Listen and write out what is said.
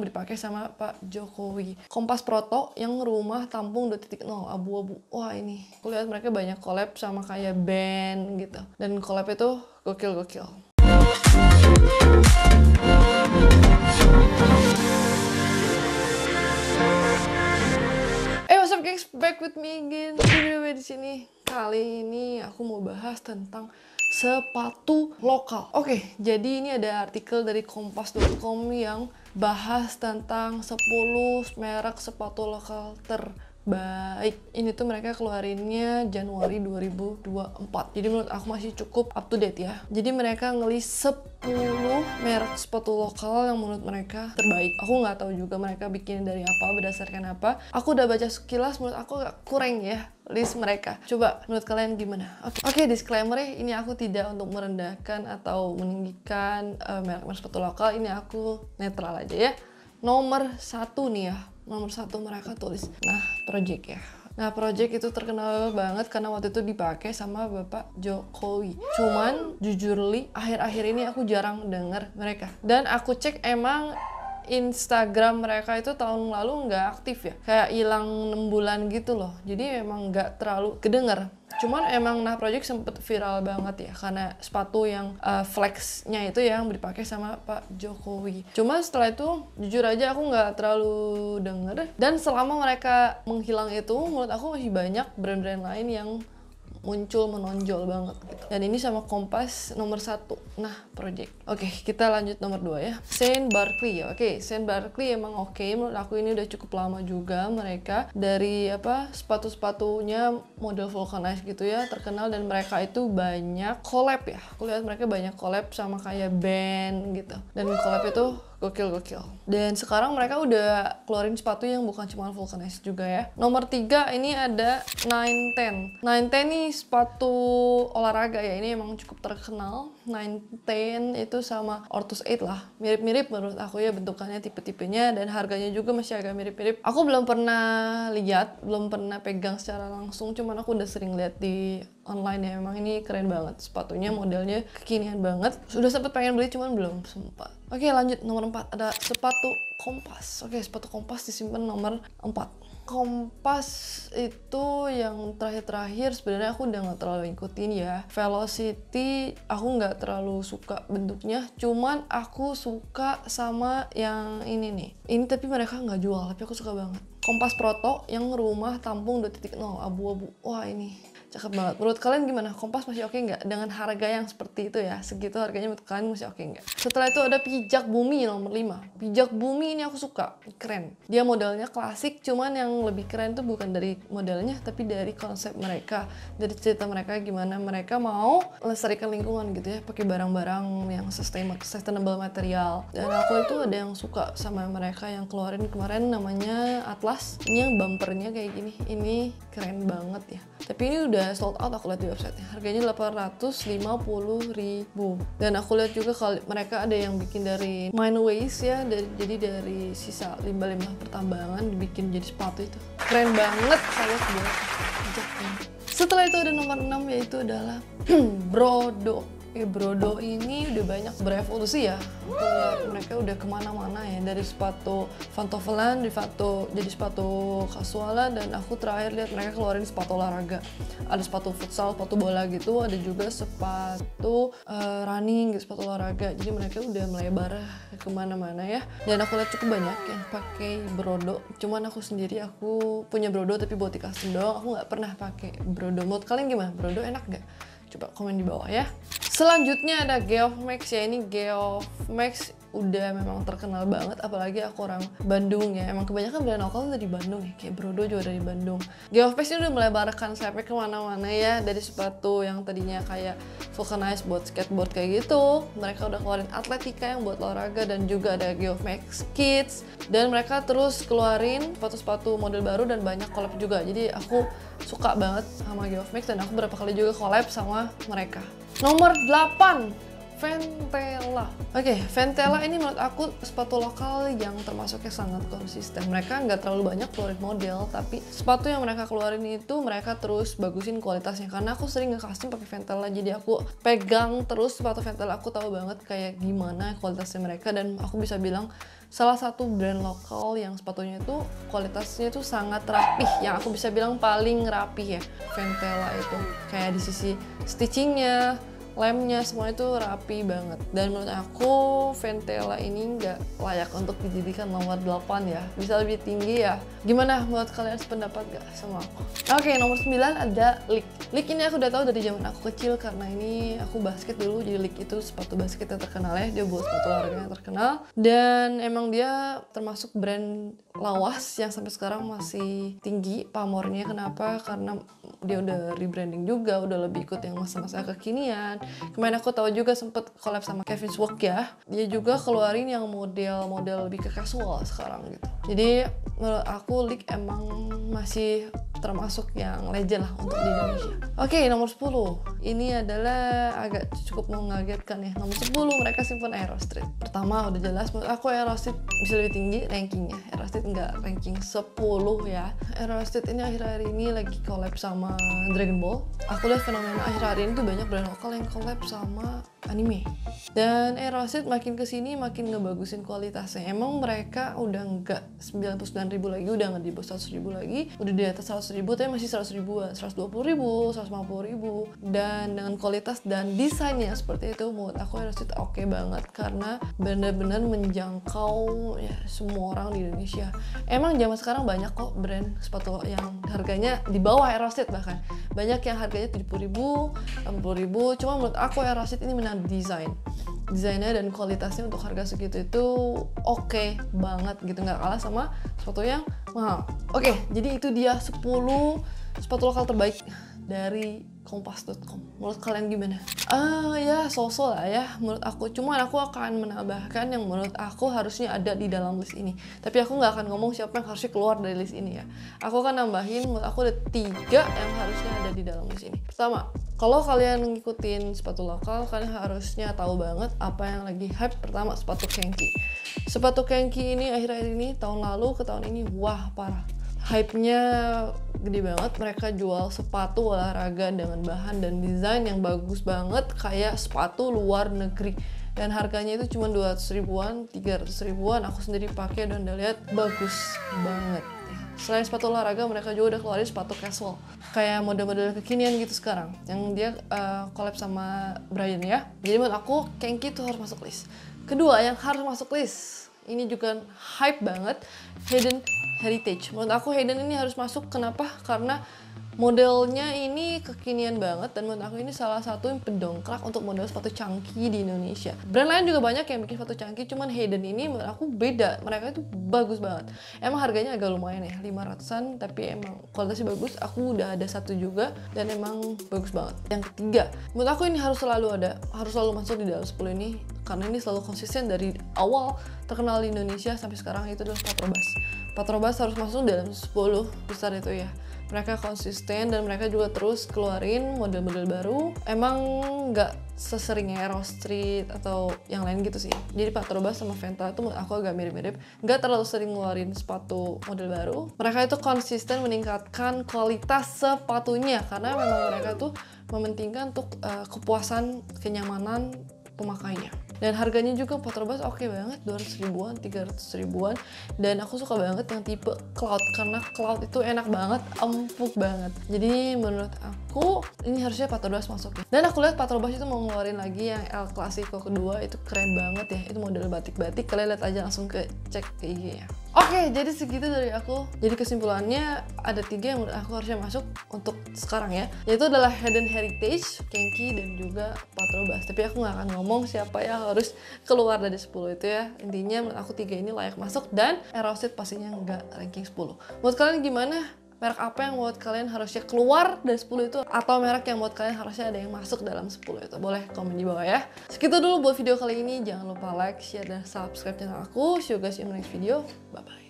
dipakai sama Pak Jokowi. Kompas Proto yang rumah tampung 2.0 abu-abu. Wah ini, aku lihat mereka banyak collab sama kayak band gitu. Dan collab itu gokil-gokil. What's up guys, back with me again. Video di sini. Kali ini aku mau bahas tentang sepatu lokal. Oke, jadi ini ada artikel dari kompas.com yang bahas tentang 10 merek sepatu lokal terbaik. Ini tuh mereka keluarinnya Januari 2024. Jadi menurut aku masih cukup up to date ya. Jadi mereka ngelis 10 merek sepatu lokal yang menurut mereka terbaik. Aku nggak tahu juga mereka bikin dari apa, berdasarkan apa. Aku udah baca sekilas, menurut aku agak kurang ya list mereka. Coba menurut kalian gimana? Oke, disclaimer ya, ini aku tidak untuk merendahkan atau meninggikan merek-merek sepatu lokal. Ini aku netral aja ya. Nomor 1 nih ya, nomor 1 mereka tulis, nah Project ya. Nah, Project itu terkenal banget karena waktu itu dipakai sama Bapak Jokowi. Cuman, jujur li, akhir-akhir ini aku jarang denger mereka. Dan aku cek emang Instagram mereka itu tahun lalu nggak aktif ya. Kayak hilang 6 bulan gitu loh. Jadi emang nggak terlalu kedenger. Cuman emang Nah Project sempet viral banget ya, karena sepatu yang flexnya itu yang dipakai sama Pak Jokowi. Cuma setelah itu jujur aja aku nggak terlalu denger. Dan selama mereka menghilang itu, menurut aku masih banyak brand-brand lain yang muncul menonjol banget gitu. Dan ini sama Kompas nomor 1. Nah, Project. Oke, kita lanjut nomor 2 ya. Saint Barkley ya. Oke, Saint Barkley emang oke. Menurut aku ini udah cukup lama juga mereka dari sepatu-sepatunya model vulcanized gitu ya, terkenal, dan mereka itu banyak collab ya. Aku lihat mereka banyak collab sama kayak band gitu. Dan collab itu gokil-gokil. Dan sekarang mereka udah keluarin sepatu yang bukan cuma vulcanized juga ya. Nomor 3 ini ada 910. 910 nih sepatu olahraga ya. Ini emang cukup terkenal. 910 itu sama Ortus 8 lah. Mirip-mirip menurut aku ya bentukannya, tipe-tipenya, dan harganya juga masih agak mirip-mirip. Aku belum pernah lihat, belum pernah pegang secara langsung, cuman aku udah sering lihat di online ya. Emang ini keren banget sepatunya, modelnya kekinian banget. Sudah sempet pengen beli cuman belum sempat. Oke, lanjut nomor 4 ada sepatu Kompas. Oke, sepatu Kompas disimpan nomor 4. Kompas itu yang terakhir-terakhir sebenarnya aku udah nggak terlalu ngikutin ya. Velocity aku nggak terlalu suka bentuknya, cuman aku suka sama yang ini nih. Ini tapi mereka nggak jual, tapi aku suka banget. Kompas Proto yang rumah tampung 2.0 abu-abu. Wah ini cakep banget. Menurut kalian gimana? Kompas masih oke nggak? Dengan harga yang seperti itu ya, segitu harganya menurut kalian masih oke nggak? Setelah itu ada Pijak Bumi nomor 5. Pijak Bumi ini aku suka, keren. Dia modelnya klasik, cuman yang lebih keren tuh bukan dari modelnya, tapi dari konsep mereka, dari cerita mereka gimana mereka mau melestarikan lingkungan gitu ya, pakai barang-barang yang sustainable material. Dan aku itu ada yang suka sama mereka yang keluarin kemarin, namanya Atlas. Ini yang bumpernya kayak gini, ini keren banget ya. Tapi ini udah sold out, aku lihat di websitenya. Harganya 850.000. Dan aku lihat juga kalau mereka ada yang bikin dari mine waste ya, jadi dari sisa limbah-limbah pertambangan dibikin jadi sepatu itu. Keren banget saya buat pijaknya. Setelah itu ada nomor 6 yaitu adalah Brodo. Brodo ini udah banyak berevolusi ya. Aku lihat mereka udah kemana-mana ya, dari sepatu pantofelan, jadi sepatu kasualan, dan aku terakhir lihat mereka keluarin sepatu olahraga. Ada sepatu futsal, sepatu bola gitu, ada juga sepatu running, sepatu olahraga. Jadi mereka udah melebar kemana-mana ya. Dan aku lihat cukup banyak yang pakai Brodo. Cuman aku sendiri, aku punya Brodo tapi buat di custom doang. Aku nggak pernah pakai Brodo. Menurut kalian gimana? Brodo enak nggak? Coba komen di bawah ya. Selanjutnya ada Geoff Max ya. Ini Geoff Max udah memang terkenal banget, apalagi aku orang Bandung ya. Emang kebanyakan brand lokal dari Bandung ya, kayak Brodo juga dari Bandung. Geoff Max ini udah melebarkan sayapnya kemana-mana ya. Dari sepatu yang tadinya kayak vulcanized buat skateboard kayak gitu, mereka udah keluarin Atletica yang buat olahraga, dan juga ada Geoff Max Kids. Dan mereka terus keluarin sepatu-sepatu model baru dan banyak collab juga. Jadi aku suka banget sama Geoff Max, dan aku berapa kali juga collab sama mereka. Nomor 8, Ventela. Oke, Ventela ini menurut aku sepatu lokal yang termasuknya sangat konsisten. Mereka nggak terlalu banyak keluarin model, tapi sepatu yang mereka keluarin itu mereka terus bagusin kualitasnya. Karena aku sering nge-custom pakai Ventela, jadi aku pegang terus sepatu Ventela. Aku tahu banget kayak gimana kualitasnya mereka, dan aku bisa bilang salah satu brand lokal yang sepatunya itu kualitasnya itu sangat rapih, yang aku bisa bilang paling rapih ya. Ventela itu kayak di sisi stitchingnya, lemnya, semua itu rapi banget. Dan menurut aku Ventela ini nggak layak untuk dijadikan nomor 8 ya, bisa lebih tinggi ya. Gimana menurut kalian, sependapat gak sama aku? Oke, nomor 9 ada Lik. Lik ini aku udah tahu dari zaman aku kecil, karena ini aku basket dulu, jadi Lik itu sepatu basket yang terkenal ya, dia buat sepatu olahraga yang terkenal. Dan emang dia termasuk brand lawas yang sampai sekarang masih tinggi pamornya. Kenapa? Karena dia udah rebranding juga, udah lebih ikut yang masa-masa kekinian. Kemarin aku tahu juga sempet collab sama Kevin's Work ya. Dia juga keluarin yang model-model lebih ke casual sekarang gitu. Jadi menurut aku Lik emang masih termasuk yang legend lah untuk di Indonesia. Oke, nomor 10. Ini adalah agak cukup mengagetkan ya. Nomor 10 mereka simpan Aerostreet. Pertama udah jelas, menurut aku Aerostreet bisa lebih tinggi rankingnya. Aerostreet nggak ranking 10 ya. Aerostreet ini akhir-akhir ini lagi collab sama Dragon Ball. Aku lihat fenomena akhir-akhir ini tuh banyak brand lokal yang collab sama anime. Dan Aerostreet makin kesini makin ngebagusin kualitasnya. Emang mereka udah nggak 99.000 lagi, udah nggak di bawah 100.000 lagi, udah di atas 100.000, tapi masih 100.000-an, 120.000, 150.000. Dan dengan kualitas dan desainnya seperti itu, menurut aku Aerostreet oke banget, karena benar-benar menjangkau ya semua orang di Indonesia. Emang zaman sekarang banyak kok brand sepatu yang harganya di bawah Aerostreet, bahkan banyak yang harganya 70.000, 80.000. Cuma menurut aku Aerostreet ini menang desainnya dan kualitasnya untuk harga segitu itu oke banget gitu, nggak kalah sama sepatu yang mahal. Oke, jadi itu dia 10 sepatu lokal terbaik dari kompas.com. Menurut kalian gimana? Ya so-so lah ya menurut aku. Cuman aku akan menambahkan yang menurut aku harusnya ada di dalam list ini. Tapi aku nggak akan ngomong siapa yang harusnya keluar dari list ini ya. Aku akan nambahin, menurut aku ada 3 yang harusnya ada di dalam list ini. Pertama, kalau kalian ngikutin sepatu lokal, kalian harusnya tahu banget apa yang lagi hype. Pertama, sepatu Kenki. Sepatu Kenki ini akhir-akhir ini, tahun lalu ke tahun ini, wah parah. Hype-nya gede banget. Mereka jual sepatu olahraga dengan bahan dan desain yang bagus banget, kayak sepatu luar negeri. Dan harganya itu cuma 200 ribuan, 300 ribuan. Aku sendiri pakai dan udah lihat bagus banget. Selain sepatu olahraga, mereka juga udah keluarin sepatu casual, kayak model-model kekinian gitu sekarang, yang dia collab sama Brian ya. Jadi menurut aku Kenki itu harus masuk list. Kedua yang harus masuk list, ini juga hype banget, Hayden Heritage. Menurut aku Hayden ini harus masuk. Kenapa? Karena modelnya ini kekinian banget, dan menurut aku ini salah satu yang pendongkrak untuk model sepatu chunky di Indonesia. Brand lain juga banyak yang bikin sepatu chunky, cuman Hayden ini menurut aku beda. Mereka itu bagus banget. Emang harganya agak lumayan ya, 500-an, tapi emang kualitasnya bagus. Aku udah ada satu juga dan emang bagus banget. Yang ketiga, menurut aku ini harus selalu ada, harus selalu masuk di dalam 10 ini, karena ini selalu konsisten dari awal terkenal di Indonesia sampai sekarang, itu adalah Patrobas. Patrobas harus masuk dalam 10 besar itu ya. Mereka konsisten dan mereka juga terus keluarin model-model baru. Emang nggak sesering Aerostreet atau yang lain gitu sih. Jadi Patrobas sama Ventela itu menurut aku agak mirip-mirip. Nggak terlalu sering ngeluarin sepatu model baru. Mereka itu konsisten meningkatkan kualitas sepatunya, karena memang mereka tuh mementingkan untuk kepuasan, kenyamanan pemakainya. Dan harganya juga Patrobas oke banget, 200 ribuan, 300 ribuan. Dan aku suka banget yang tipe cloud, karena cloud itu enak banget, empuk banget. Jadi menurut aku ini harusnya Patrobas masuk ya. Dan aku lihat Patrobas itu mau ngeluarin lagi yang El Clasico kedua, itu keren banget ya. Itu model batik-batik, kalian lihat aja langsung cek ke IG ya. Oke, jadi segitu dari aku. Jadi kesimpulannya ada 3 yang menurut aku harusnya masuk untuk sekarang ya, yaitu adalah Hayden Heritage, Kenki, dan juga Patrobas. Tapi aku nggak akan ngomong siapa yang harus keluar dari 10 itu ya. Intinya menurut aku 3 ini layak masuk, dan Aerostreet pastinya nggak ranking 10. Menurut kalian gimana? Merek apa yang buat kalian harusnya keluar dari 10 itu, atau merek yang buat kalian harusnya ada yang masuk dalam 10 itu? Boleh komen di bawah ya. Segitu dulu buat video kali ini. Jangan lupa like, share, dan subscribe channel aku. See you guys in the next video. Bye bye.